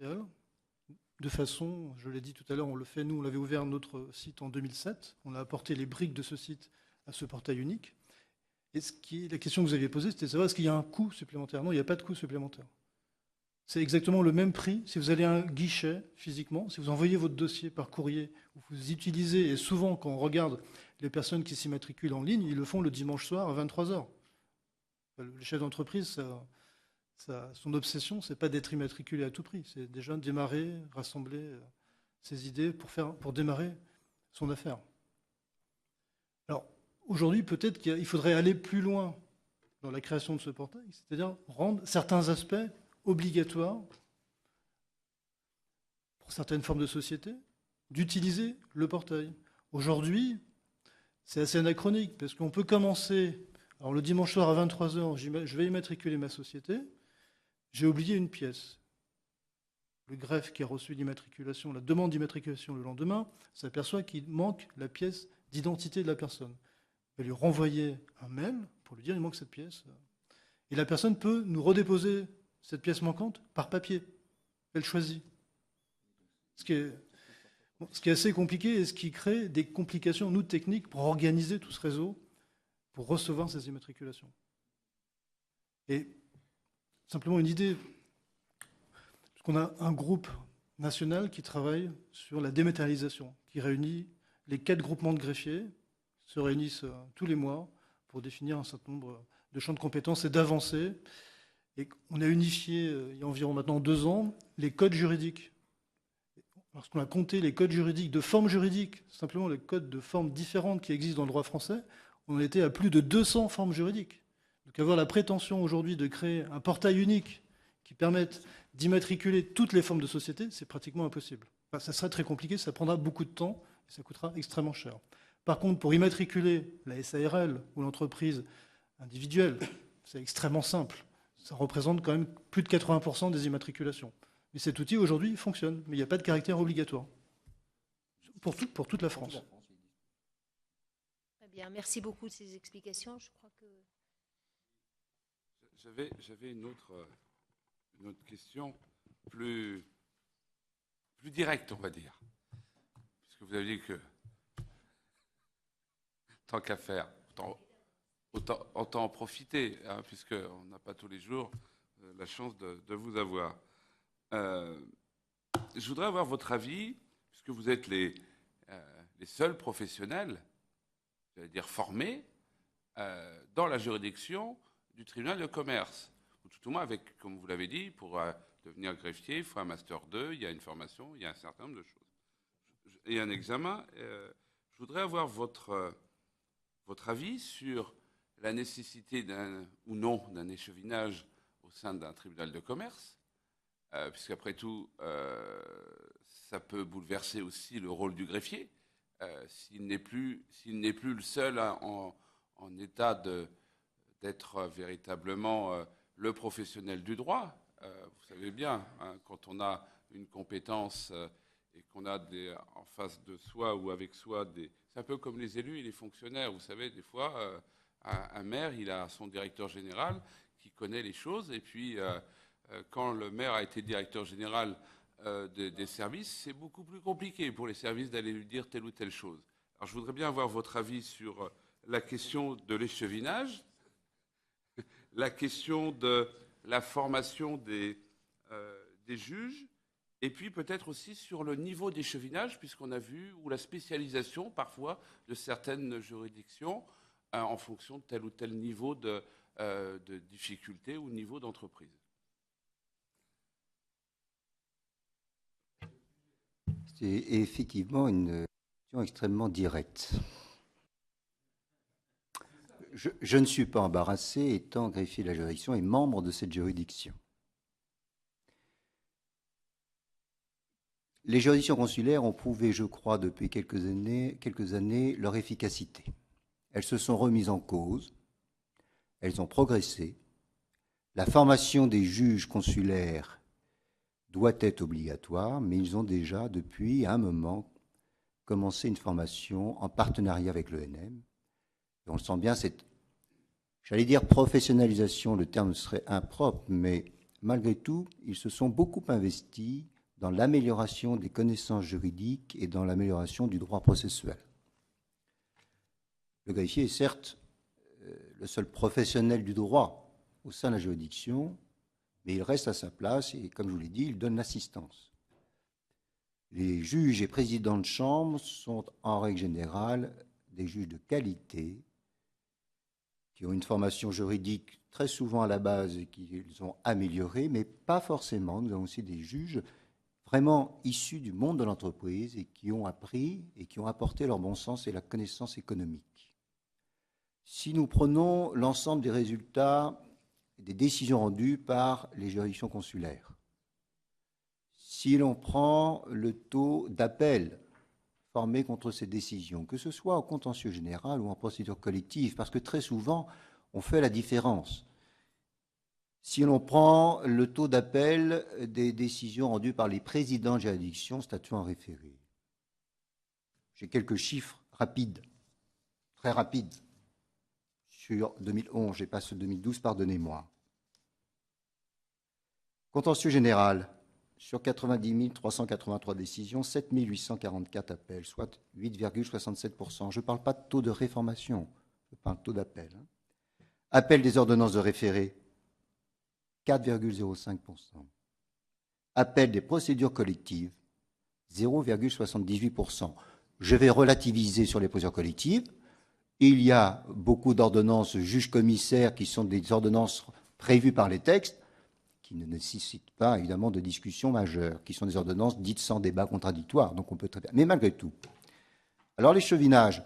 de façon, je l'ai dit tout à l'heure, on le fait, nous, on l'avait ouvert notre site en 2007, on a apporté les briques de ce site à ce portail unique. Et la question que vous aviez posée, c'était de savoir est-ce qu'il y a un coût supplémentaire. Non, il n'y a pas de coût supplémentaire. C'est exactement le même prix. Si vous allez à un guichet physiquement, si vous envoyez votre dossier par courrier, vous utilisez, et souvent quand on regarde les personnes qui s'immatriculent en ligne, ils le font le dimanche soir à 23 heures. Le chef d'entreprise, son obsession, c'est pas d'être immatriculé à tout prix, c'est déjà démarrer, rassembler ses idées pour démarrer son affaire. Alors, aujourd'hui, peut-être qu'il faudrait aller plus loin dans la création de ce portail, c'est-à-dire rendre certains aspects obligatoires pour certaines formes de société d'utiliser le portail. Aujourd'hui, c'est assez anachronique parce qu'on peut commencer, alors le dimanche soir à 23 heures, je vais immatriculer ma société, j'ai oublié une pièce. Le greffe qui a reçu l'immatriculation, la demande d'immatriculation le lendemain, s'aperçoit qu'il manque la pièce d'identité de la personne. Il va lui renvoyer un mail pour lui dire qu'il manque cette pièce. Et la personne peut nous redéposer cette pièce manquante par papier. Elle choisit. Ce qui est assez compliqué et ce qui crée des complications, nous, techniques, pour organiser tout ce réseau, pour recevoir ces immatriculations. Et simplement une idée, parce qu'on a un groupe national qui travaille sur la dématérialisation, qui réunit les 4 groupements de greffiers, se réunissent tous les mois pour définir un certain nombre de champs de compétences et d'avancer. Et on a unifié, il y a environ maintenant 2 ans, les codes juridiques. Lorsqu'on a compté les codes juridiques de formes juridiques, simplement les codes de formes différentes qui existent dans le droit français, on était à plus de 200 formes juridiques. Donc avoir la prétention aujourd'hui de créer un portail unique qui permette d'immatriculer toutes les formes de société, c'est pratiquement impossible. Enfin, ça serait très compliqué, ça prendra beaucoup de temps et ça coûtera extrêmement cher. Par contre, pour immatriculer la SARL ou l'entreprise individuelle, c'est extrêmement simple. Ça représente quand même plus de 80% des immatriculations. Mais cet outil, aujourd'hui, fonctionne. Mais il n'y a pas de caractère obligatoire. Pour toute la France. Très bien. Merci beaucoup de ces explications. Je crois que... J'avais une autre question plus directe, on va dire. Puisque vous avez dit que, tant qu'à faire, autant en profiter, hein, puisqu'on n'a pas tous les jours la chance de vous avoir. Je voudrais avoir votre avis, puisque vous êtes les seuls professionnels, j'allais dire formés, dans la juridiction du tribunal de commerce. Ou tout au moins, avec, comme vous l'avez dit, pour devenir greffier, il faut un master 2, il y a une formation, il y a un certain nombre de choses. Et un examen. Je voudrais avoir votre avis sur la nécessité ou non d'un échevinage au sein d'un tribunal de commerce, puisqu'après tout, ça peut bouleverser aussi le rôle du greffier, s'il n'est plus le seul en état d'être véritablement le professionnel du droit. Vous savez bien, hein, quand on a une compétence et qu'on a en face de soi ou avec soi c'est un peu comme les élus et les fonctionnaires. Vous savez, des fois, un maire, il a son directeur général qui connaît les choses, et puis quand le maire a été directeur général des services, c'est beaucoup plus compliqué pour les services d'aller lui dire telle ou telle chose. Alors je voudrais bien avoir votre avis sur la question de l'échevinage, la question de la formation des juges, et puis peut-être aussi sur le niveau d'échevinage, puisqu'on a vu, ou la spécialisation parfois de certaines juridictions en fonction de tel ou tel niveau de difficulté ou niveau d'entreprise. C'est effectivement une question extrêmement directe. Je ne suis pas embarrassé, étant greffier de la juridiction et membre de cette juridiction. Les juridictions consulaires ont prouvé, je crois, depuis quelques années, leur efficacité. Elles se sont remises en cause, elles ont progressé. La formation des juges consulaires doit être obligatoire, mais ils ont déjà, depuis un moment, commencé une formation en partenariat avec l'ENM. Et on le sent bien, cette, j'allais dire professionnalisation, le terme serait impropre, mais malgré tout, ils se sont beaucoup investis dans l'amélioration des connaissances juridiques et dans l'amélioration du droit processuel. Le greffier est certes le seul professionnel du droit au sein de la juridiction, mais il reste à sa place et, comme je vous l'ai dit, il donne l'assistance. Les juges et présidents de chambre sont en règle générale des juges de qualité qui ont une formation juridique très souvent à la base et qu'ils ont améliorée, mais pas forcément. Nous avons aussi des juges vraiment issus du monde de l'entreprise et qui ont appris et qui ont apporté leur bon sens et la connaissance économique. Si nous prenons l'ensemble des résultats des décisions rendues par les juridictions consulaires, si l'on prend le taux d'appel formé contre ces décisions, que ce soit en contentieux général ou en procédure collective, parce que très souvent, on fait la différence. Si l'on prend le taux d'appel des décisions rendues par les présidents de juridiction statuant en référé, j'ai quelques chiffres rapides, très rapides, sur 2011, j'ai pas ce 2012, pardonnez-moi. Contentieux général, sur 90 383 décisions, 7 844 appels, soit 8,67%. Je ne parle pas de taux de réformation, je parle de taux d'appel. Appel des ordonnances de référé, 4,05%. Appel des procédures collectives, 0,78%. Je vais relativiser sur les procédures collectives. Il y a beaucoup d'ordonnances juges-commissaires qui sont des ordonnances prévues par les textes, qui ne nécessitent pas, évidemment, de discussion majeure, qui sont des ordonnances dites sans débat contradictoire. Donc on peut très bien. Mais malgré tout. Alors, l'échevinage.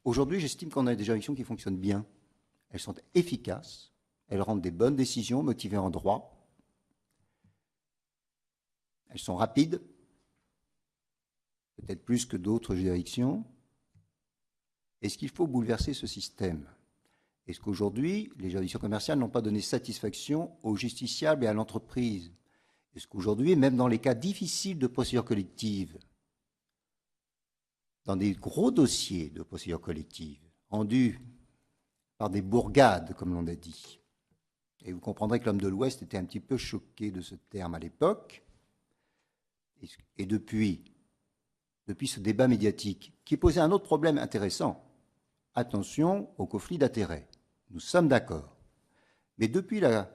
Aujourd'hui, j'estime qu'on a des juridictions qui fonctionnent bien. Elles sont efficaces. Elles rendent des bonnes décisions motivées en droit. Elles sont rapides, peut-être plus que d'autres juridictions. Est-ce qu'il faut bouleverser ce système ? Est-ce qu'aujourd'hui, les juridictions commerciales n'ont pas donné satisfaction aux justiciables et à l'entreprise ? Est-ce qu'aujourd'hui, même dans les cas difficiles de procédure collective, dans des gros dossiers de procédure collective, rendus par des bourgades, comme l'on a dit, et vous comprendrez que l'homme de l'Ouest était un petit peu choqué de ce terme à l'époque, et depuis ce débat médiatique, qui posait un autre problème intéressant, attention au conflit d'intérêts. Nous sommes d'accord. Mais depuis le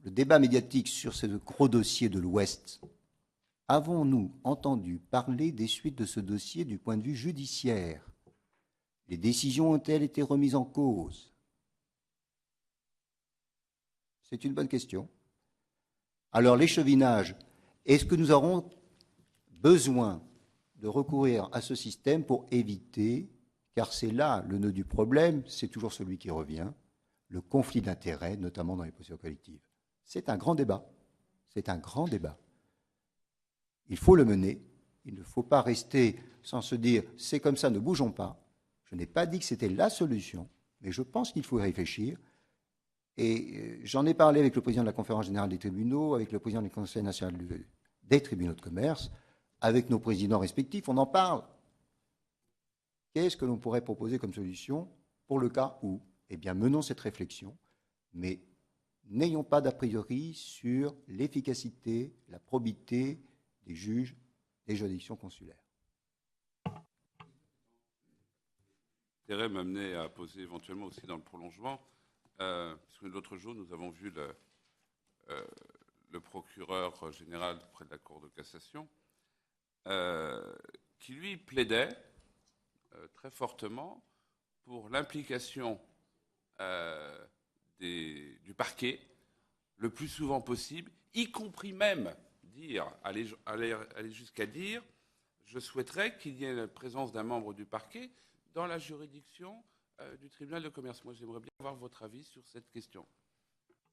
débat médiatique sur ce gros dossier de l'Ouest, avons-nous entendu parler des suites de ce dossier du point de vue judiciaire ? Les décisions ont-elles été remises en cause ? C'est une bonne question. Alors, l'échevinage, est-ce que nous aurons besoin de recourir à ce système pour éviter, car c'est là le nœud du problème, c'est toujours celui qui revient, le conflit d'intérêts, notamment dans les procédures collectives. C'est un grand débat. C'est un grand débat. Il faut le mener. Il ne faut pas rester sans se dire « c'est comme ça, ne bougeons pas ». Je n'ai pas dit que c'était la solution, mais je pense qu'il faut y réfléchir. Et j'en ai parlé avec le président de la Conférence générale des tribunaux, avec le président du Conseil national des tribunaux de commerce, avec nos présidents respectifs, on en parle. Qu'est-ce que l'on pourrait proposer comme solution pour le cas où ? Eh bien, menons cette réflexion, mais n'ayons pas d'a priori sur l'efficacité, la probité des juges des juridictions consulaires. L'intérêt m'amenait à poser éventuellement aussi dans le prolongement, parce que l'autre jour, nous avons vu le procureur général près de la Cour de cassation, qui lui plaidait très fortement pour l'implication du parquet le plus souvent possible, y compris même aller jusqu'à dire je souhaiterais qu'il y ait la présence d'un membre du parquet dans la juridiction du tribunal de commerce. Moi, j'aimerais bien avoir votre avis sur cette question.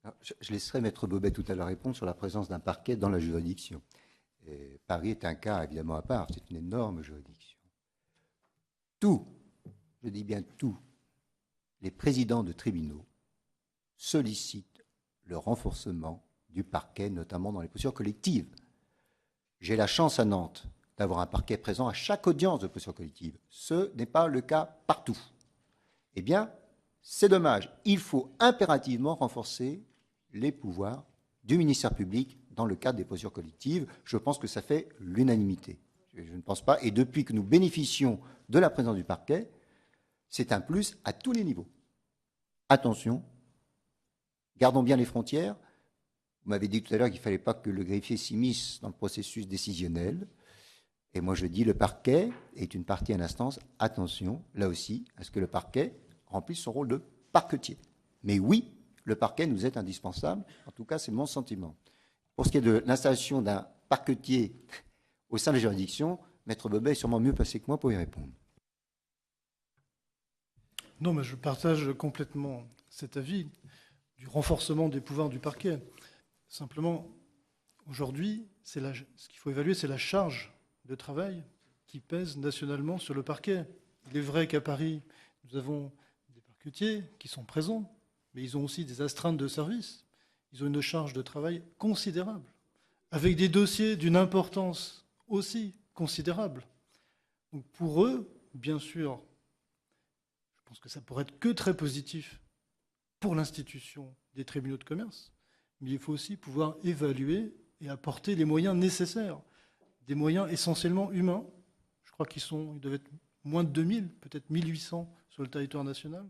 Alors, je laisserai Maître Bobet tout à l'heure répondre sur la présence d'un parquet dans la juridiction. Et Paris est un cas évidemment à part, c'est une énorme juridiction. Tout, je dis bien tout, les présidents de tribunaux sollicitent le renforcement du parquet, notamment dans les procédures collectives. J'ai la chance à Nantes d'avoir un parquet présent à chaque audience de procédure collective. Ce n'est pas le cas partout. Eh bien, c'est dommage. Il faut impérativement renforcer les pouvoirs du ministère public dans le cadre des procédures collectives. Je pense que ça fait l'unanimité. Je ne pense pas. Et depuis que nous bénéficions de la présence du parquet, c'est un plus à tous les niveaux. Attention, gardons bien les frontières. Vous m'avez dit tout à l'heure qu'il ne fallait pas que le greffier s'immisce dans le processus décisionnel. Et moi, je dis le parquet est une partie à l'instance. Attention, là aussi, à ce que le parquet remplisse son rôle de parquetier. Mais oui, le parquet nous est indispensable. En tout cas, c'est mon sentiment. Pour ce qui est de l'installation d'un parquetier au sein de la juridiction, Maître Bobet est sûrement mieux placé que moi pour y répondre. Non, mais je partage complètement cet avis du renforcement des pouvoirs du parquet. Simplement, aujourd'hui, ce qu'il faut évaluer, c'est la charge de travail qui pèse nationalement sur le parquet. Il est vrai qu'à Paris, nous avons des parquetiers qui sont présents, mais ils ont aussi des astreintes de service. Ils ont une charge de travail considérable, avec des dossiers d'une importance aussi considérable. Donc pour eux, bien sûr, je pense que ça pourrait être que très positif pour l'institution des tribunaux de commerce, mais il faut aussi pouvoir évaluer et apporter les moyens nécessaires, des moyens essentiellement humains. Je crois qu'ils doivent être moins de 2000, peut-être 1800 sur le territoire national.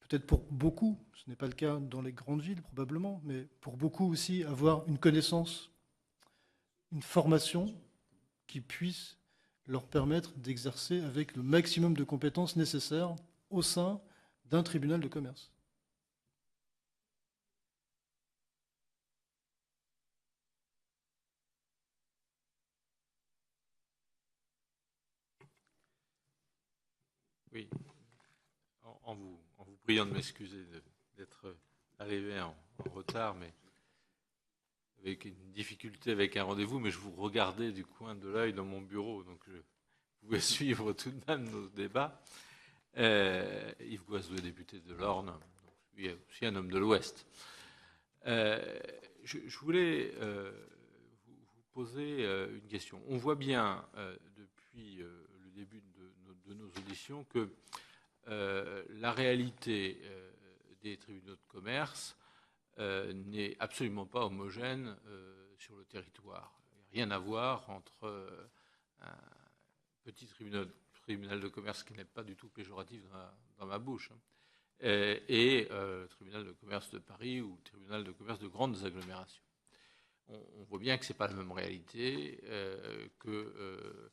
Peut-être pour beaucoup, ce n'est pas le cas dans les grandes villes probablement, mais pour beaucoup aussi avoir une connaissance, une formation qui puisse leur permettre d'exercer avec le maximum de compétences nécessaires au sein d'un tribunal de commerce. Oui, en vous priant de m'excuser d'être arrivé en retard, mais avec une difficulté avec un rendez-vous, mais je vous regardais du coin de l'œil dans mon bureau, donc je pouvais suivre tout de même nos débats. Yves Goisouet, député de l'Orne, je suis aussi un homme de l'Ouest. Je voulais vous poser une question. On voit bien depuis le début de nos auditions que la réalité des tribunaux de commerce n'est absolument pas homogène sur le territoire. Il n'y a rien à voir entre un petit tribunal de commerce qui n'est pas du tout péjoratif dans ma bouche, et le tribunal de commerce de Paris ou le tribunal de commerce de grandes agglomérations. On voit bien que ce n'est pas la même réalité, que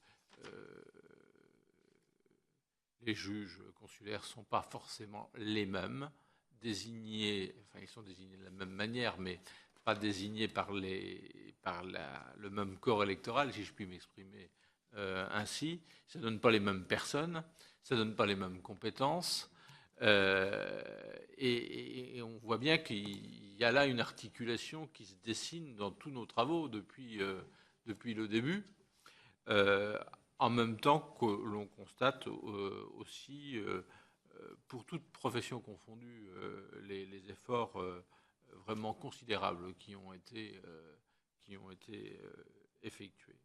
les juges consulaires ne sont pas forcément les mêmes, désignés, enfin ils sont désignés de la même manière, mais pas désignés par le même corps électoral, si je puis m'exprimer ainsi. Ça ne donne pas les mêmes personnes, ça ne donne pas les mêmes compétences, et on voit bien qu'il y a là une articulation qui se dessine dans tous nos travaux depuis le début. En même temps que l'on constate aussi, pour toute profession confondue, les efforts vraiment considérables qui ont été effectués.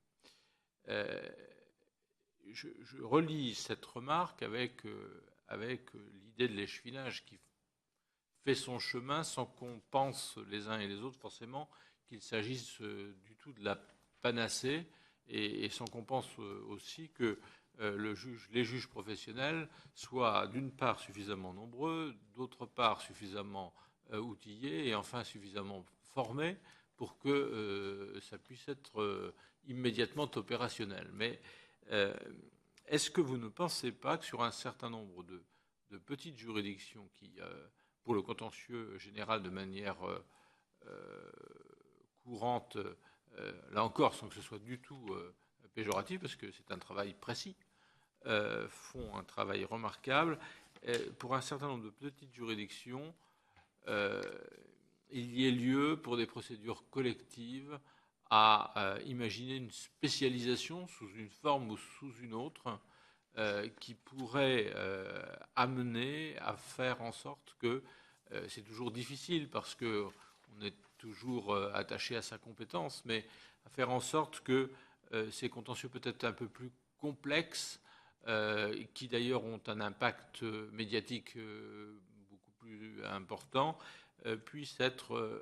Je relis cette remarque avec l'idée de l'échevinage qui fait son chemin sans qu'on pense les uns et les autres forcément qu'il s'agisse du tout de la panacée, et sans qu'on pense aussi que les juges professionnels soient d'une part suffisamment nombreux, d'autre part suffisamment outillés et enfin suffisamment formés pour que ça puisse être immédiatement opérationnel. Mais est-ce que vous ne pensez pas que sur un certain nombre de petites juridictions qui, pour le contentieux général de manière courante, là encore, sans que ce soit du tout péjoratif, parce que c'est un travail précis, font un travail remarquable. Pour un certain nombre de petites juridictions, il y ait lieu, pour des procédures collectives, à imaginer une spécialisation sous une forme ou sous une autre qui pourrait amener à faire en sorte que, c'est toujours difficile parce qu'on est toujours attaché à sa compétence, mais à faire en sorte que ces contentieux peut-être un peu plus complexes, qui d'ailleurs ont un impact médiatique beaucoup plus important, puisse être